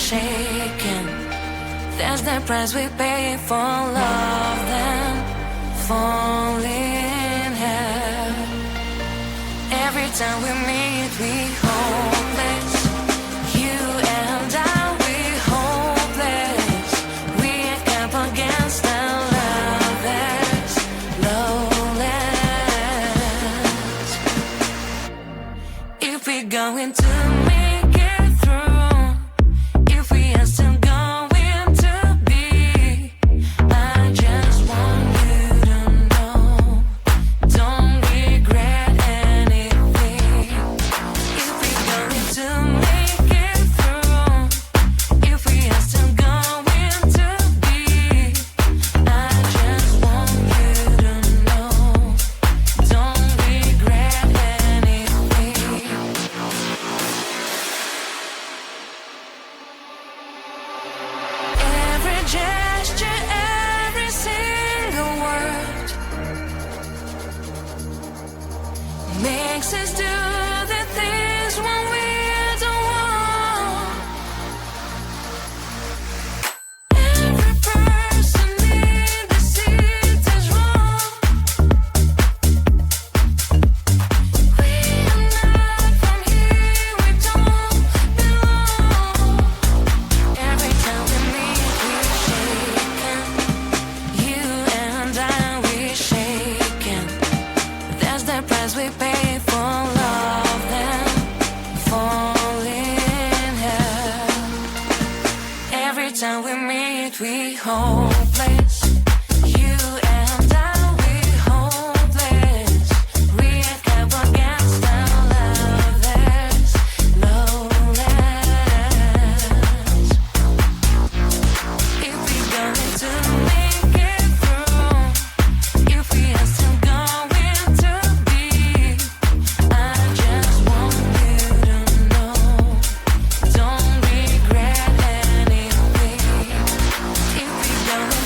shaken. That's the price we pay for love, then falling hell. Every time we meet, we hopeless. You and I, we hopeless. We camp against the lovers, lowless. If we're going to make it through, if we are still going to be, I just want you to know, don't regret anything. If we're going to make it through, if we are still going to be, I just want you to know, don't regret anything. Every gesture, every single word makes us do the things when we don't want. Every person in the city is wrong. We are not from here, we don't belong. Every time we meet, we're shaken. You and I, we're shaken. That's the price we pay for love, then falling hell. Every time we meet, we hopeless. You and I, we hopeless. We are up against the lovers, lowless. If we're going to make it through, if we are still going to be, I just want you to know, don't regret anything. If we're going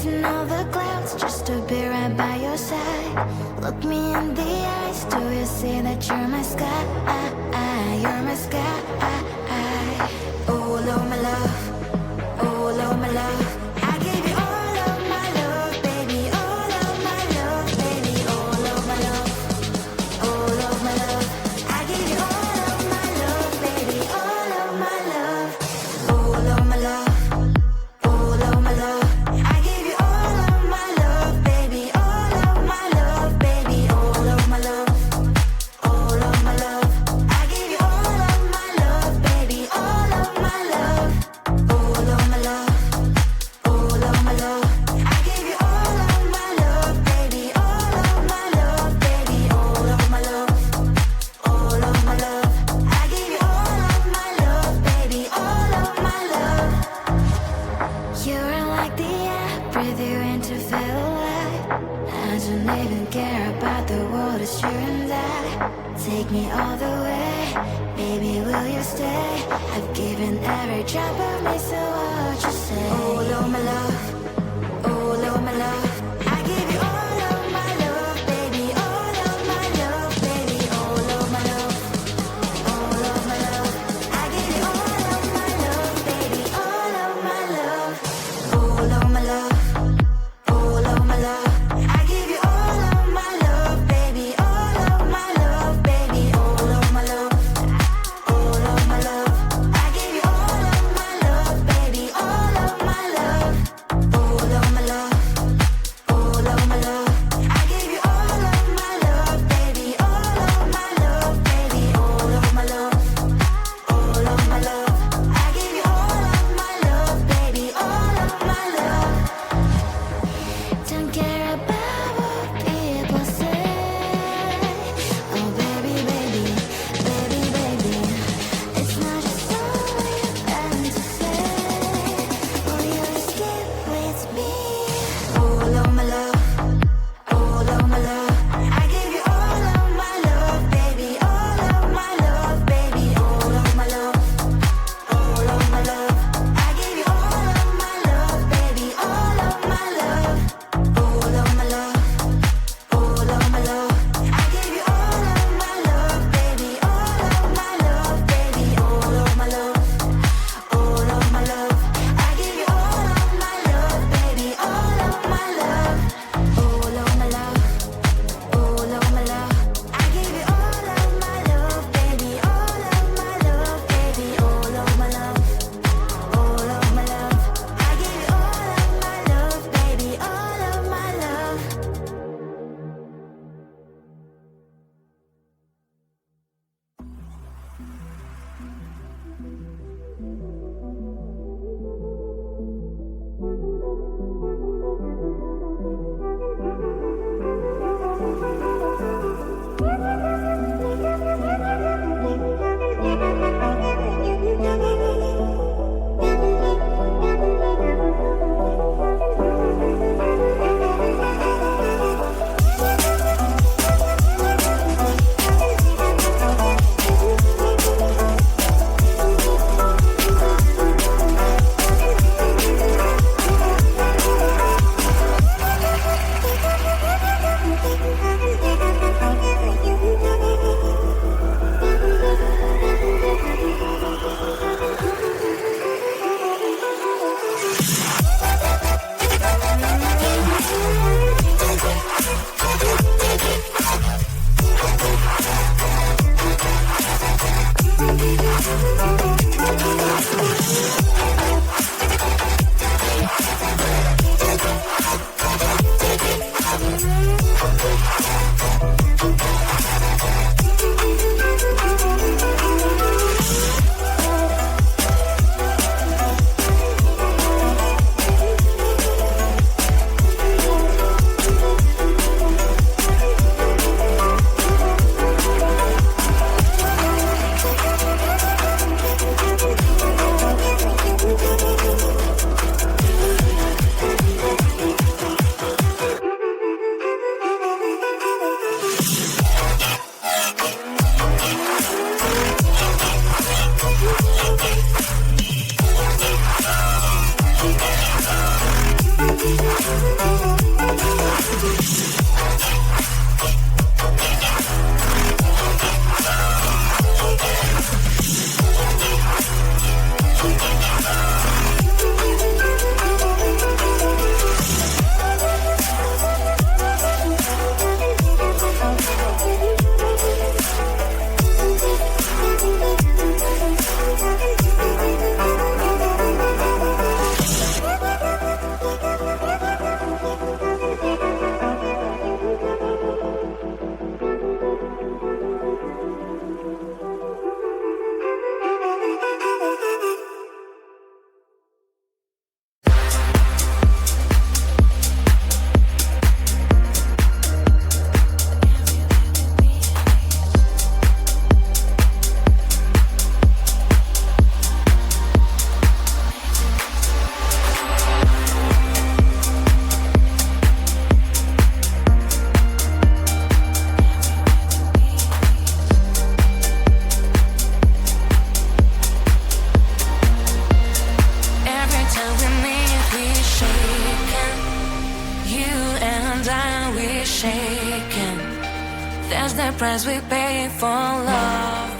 chasing all the clouds just to be right by your side. Look me in the eyes, do you see that you're my sky? You're my sky. Oh, Lord, my love. Oh, Lord, my love. I give you all of my love, baby. All of my love, baby. All of my love. All of my love. I give you all of my love, baby. All of my love. All of my love. All of my love. I give you all of my love, baby. All of my love, baby. All of my love. All of my love. I give you all of my love, baby. All of my love. All of my love. All of my love. I give you all of my love, baby. All of my love, baby. All of my love. All of my love. I give you all of my love, baby. All of my love. You're like the air, breathe you in to feel alive. I don't even care about the world, it's you and I. Take me all the way, baby, will you stay? I've given every drop of me, so what you say? Oh, Lord, my love. Oh, Lord, my love. I give you all of my love, baby. All of my love, baby. All of my love. All of my love. I give you all of my love, baby. All of my love. All of my love. All of my love. I give you all of my love, baby. All of my love, baby. All of my love. All of my love. I give you all of my love, baby. All of my love. Shaken. That's the price we pay for love.